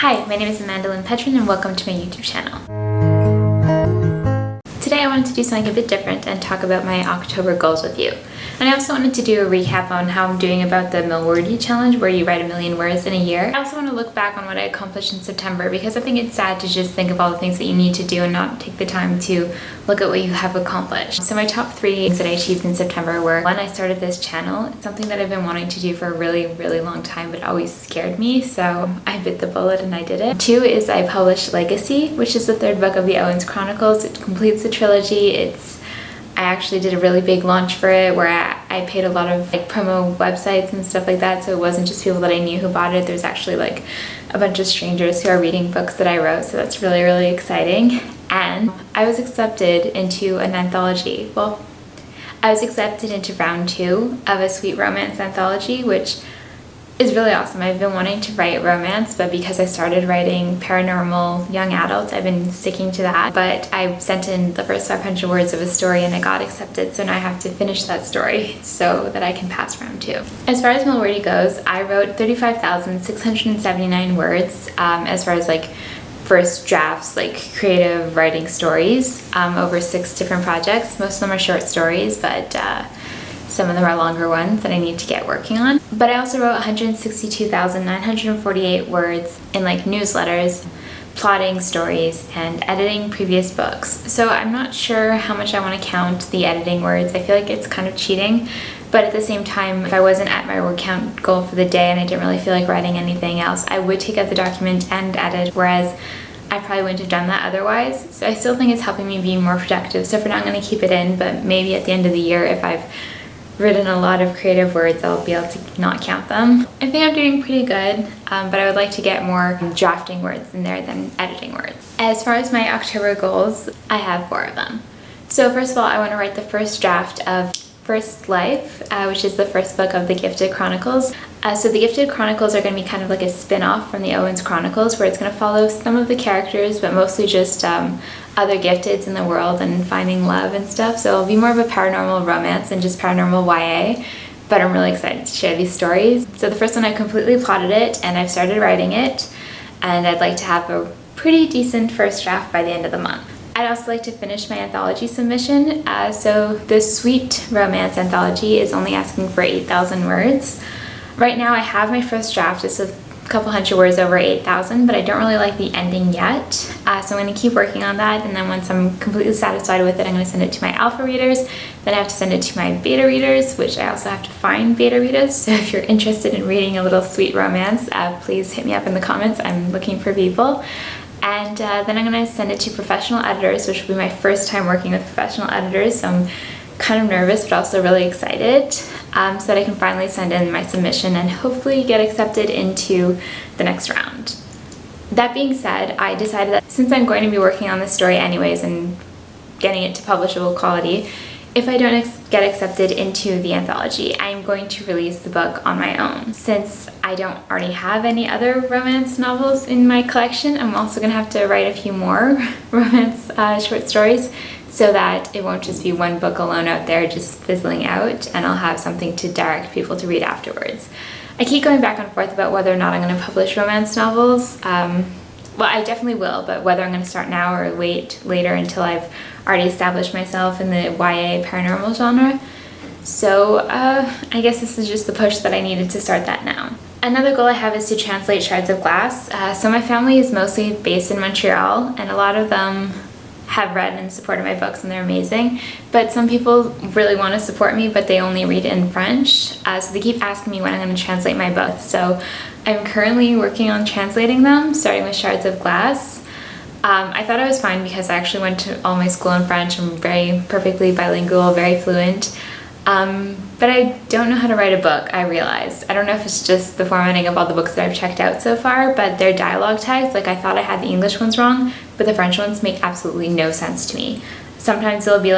Hi, my name is Amanda Lynn Petrin and welcome to my YouTube channel. Today I wanted to do something a bit different and talk about my October goals with you. And I also wanted to do a recap on how I'm doing about the Milwordy challenge where you write 1,000,000 words in a year. I also want to look back on what I accomplished in September because I think it's sad to just think of all the things that you need to do and not take the time to look at what you have accomplished. So my top 3 things that I achieved in September were: 1, I started this channel. It's something that I've been wanting to do for a really long time, but it always scared me, so I bit the bullet and I did it. 2 is I published Legacy, which is the 3rd book of the Owens Chronicles. It completes the trilogy. I actually did a really big launch for it where I paid a lot of promo websites and stuff like that, so it wasn't just people that I knew who bought it. There's actually a bunch of strangers who are reading books that I wrote, so that's really exciting. And I was accepted into an anthology. Well, I was accepted into round 2 of a sweet romance anthology, which is really awesome. I've been wanting to write romance, but because I started writing paranormal young adult, I've been sticking to that. But I sent in the first 500 words of a story and I got accepted, so now I have to finish that story so that I can pass round 2. As far as Milwordy goes, I wrote 35,679 words as far as first drafts, creative writing stories over 6 different projects. Most of them are short stories, but some of them are longer ones that I need to get working on. But I also wrote 162,948 words in newsletters, plotting stories, and editing previous books. So I'm not sure how much I want to count the editing words. I feel like it's kind of cheating. But at the same time, if I wasn't at my word count goal for the day and I didn't really feel like writing anything else, I would take out the document and edit, whereas I probably wouldn't have done that otherwise. So I still think it's helping me be more productive. So for now, I'm going to keep it in, but maybe at the end of the year, if I've written a lot of creative words, I'll be able to not count them. I think I'm doing pretty good, but I would like to get more drafting words in there than editing words. As far as my October goals, I have 4 of them. So first of all, I want to write the first draft of First Life, which is the first book of the Gifted Chronicles. So the Gifted Chronicles are going to be kind of like a spin-off from the Owens Chronicles, where it's going to follow some of the characters, but mostly just other gifteds in the world and finding love and stuff. So it'll be more of a paranormal romance than just paranormal YA, but I'm really excited to share these stories. So the first one, I completely plotted it and I've started writing it, and I'd like to have a pretty decent first draft by the end of the month. I'd also like to finish my anthology submission. So the Sweet Romance anthology is only asking for 8,000 words. Right now I have my first draft. It's a couple hundred words over 8,000, but I don't really like the ending yet. So I'm going to keep working on that, and then once I'm completely satisfied with it, I'm going to send it to my alpha readers. Then I have to send it to my beta readers, which I also have to find beta readers. So if you're interested in reading a little sweet romance, please hit me up in the comments. I'm looking for people. And then I'm going to send it to professional editors, which will be my first time working with professional editors. So I'm kind of nervous, but also really excited, so that I can finally send in my submission and hopefully get accepted into the next round. That being said, I decided that since I'm going to be working on this story anyways and getting it to publishable quality, if I don't get accepted into the anthology, I'm going to release the book on my own. Since I don't already have any other romance novels in my collection, I'm also going to have to write a few more romance short stories, so that it won't just be one book alone out there just fizzling out, and I'll have something to direct people to read afterwards. I keep going back and forth about whether or not I'm going to publish romance novels. Well, I definitely will, but whether I'm going to start now or wait later until I've already established myself in the YA paranormal genre. So I guess this is just the push that I needed to start that now. Another goal I have is to translate Shards of Glass. So my family is mostly based in Montreal, and a lot of them have read and supported my books, and they're amazing. But some people really want to support me, but they only read in French. So they keep asking me when I'm going to translate my books. So I'm currently working on translating them, starting with Shards of Glass. I thought I was fine because I actually went to all my school in French. I'm very perfectly bilingual, very fluent. But I don't know how to write a book, I realized. I don't know if it's just the formatting of all the books that I've checked out so far, but their dialogue tags, I thought I had the English ones wrong, but the French ones make absolutely no sense to me. Sometimes they'll be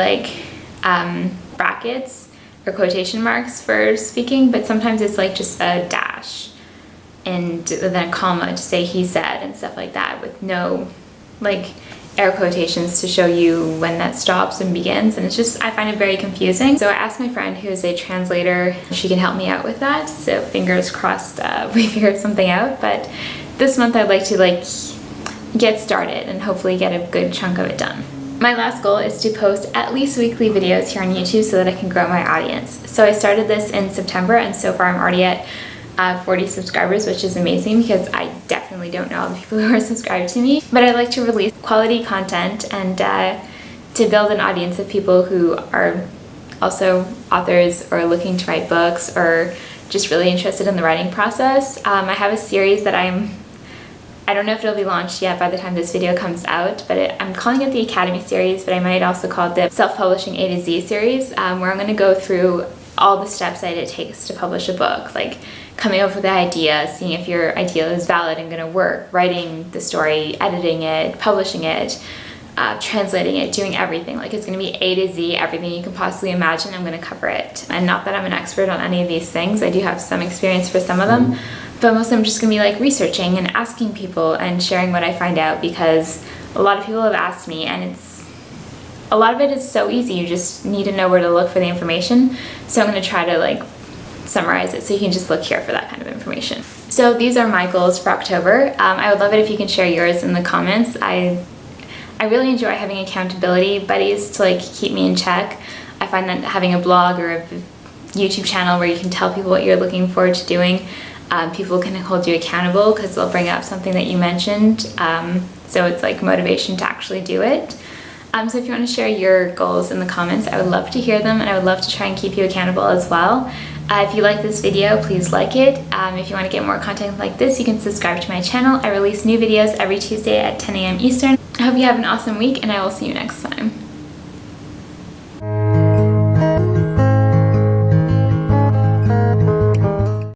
brackets or quotation marks for speaking, but sometimes it's just a dash and then a comma to say he said and stuff like that, with no air quotations to show you when that stops and begins, and it's just, I find it very confusing. So I asked my friend who is a translator if she can help me out with that, so fingers crossed we figure something out. But this month I'd like to like get started and hopefully get a good chunk of it done. My last goal is to post at least weekly videos here on YouTube so that I can grow my audience. So I started this in September, and so far I'm already at 40 subscribers, which is amazing because I definitely don't know all the people who are subscribed to me. But I like to release quality content and to build an audience of people who are also authors or looking to write books or just really interested in the writing process. I have a series that I don't know if it'll be launched yet by the time this video comes out, but I'm calling it the Academy series, but I might also call it the Self-Publishing A to Z series, where I'm going to go through all the steps that it takes to publish a book, like coming up with the idea, seeing if your idea is valid and going to work, writing the story, editing it, publishing it, translating it, doing everything. Like, it's going to be A to Z, everything you can possibly imagine. I'm going to cover it. And not that I'm an expert on any of these things. I do have some experience for some of them, but most of them just going to be like researching and asking people and sharing what I find out, because a lot of people have asked me, and a lot of it is so easy. You just need to know where to look for the information. So I'm going to try to like summarize it so you can just look here for that kind of information. So these are my goals for October. I would love it if you can share yours in the comments. I really enjoy having accountability buddies to like keep me in check. I find that having a blog or a YouTube channel where you can tell people what you're looking forward to doing, people can hold you accountable because they'll bring up something that you mentioned. So it's like motivation to actually do it. So if you want to share your goals in the comments, I would love to hear them, and I would love to try and keep you accountable as well. If you like this video, please like it. If you want to get more content like this, you can subscribe to my channel. I release new videos every Tuesday at 10 a.m. Eastern. I hope you have an awesome week, and I will see you next time.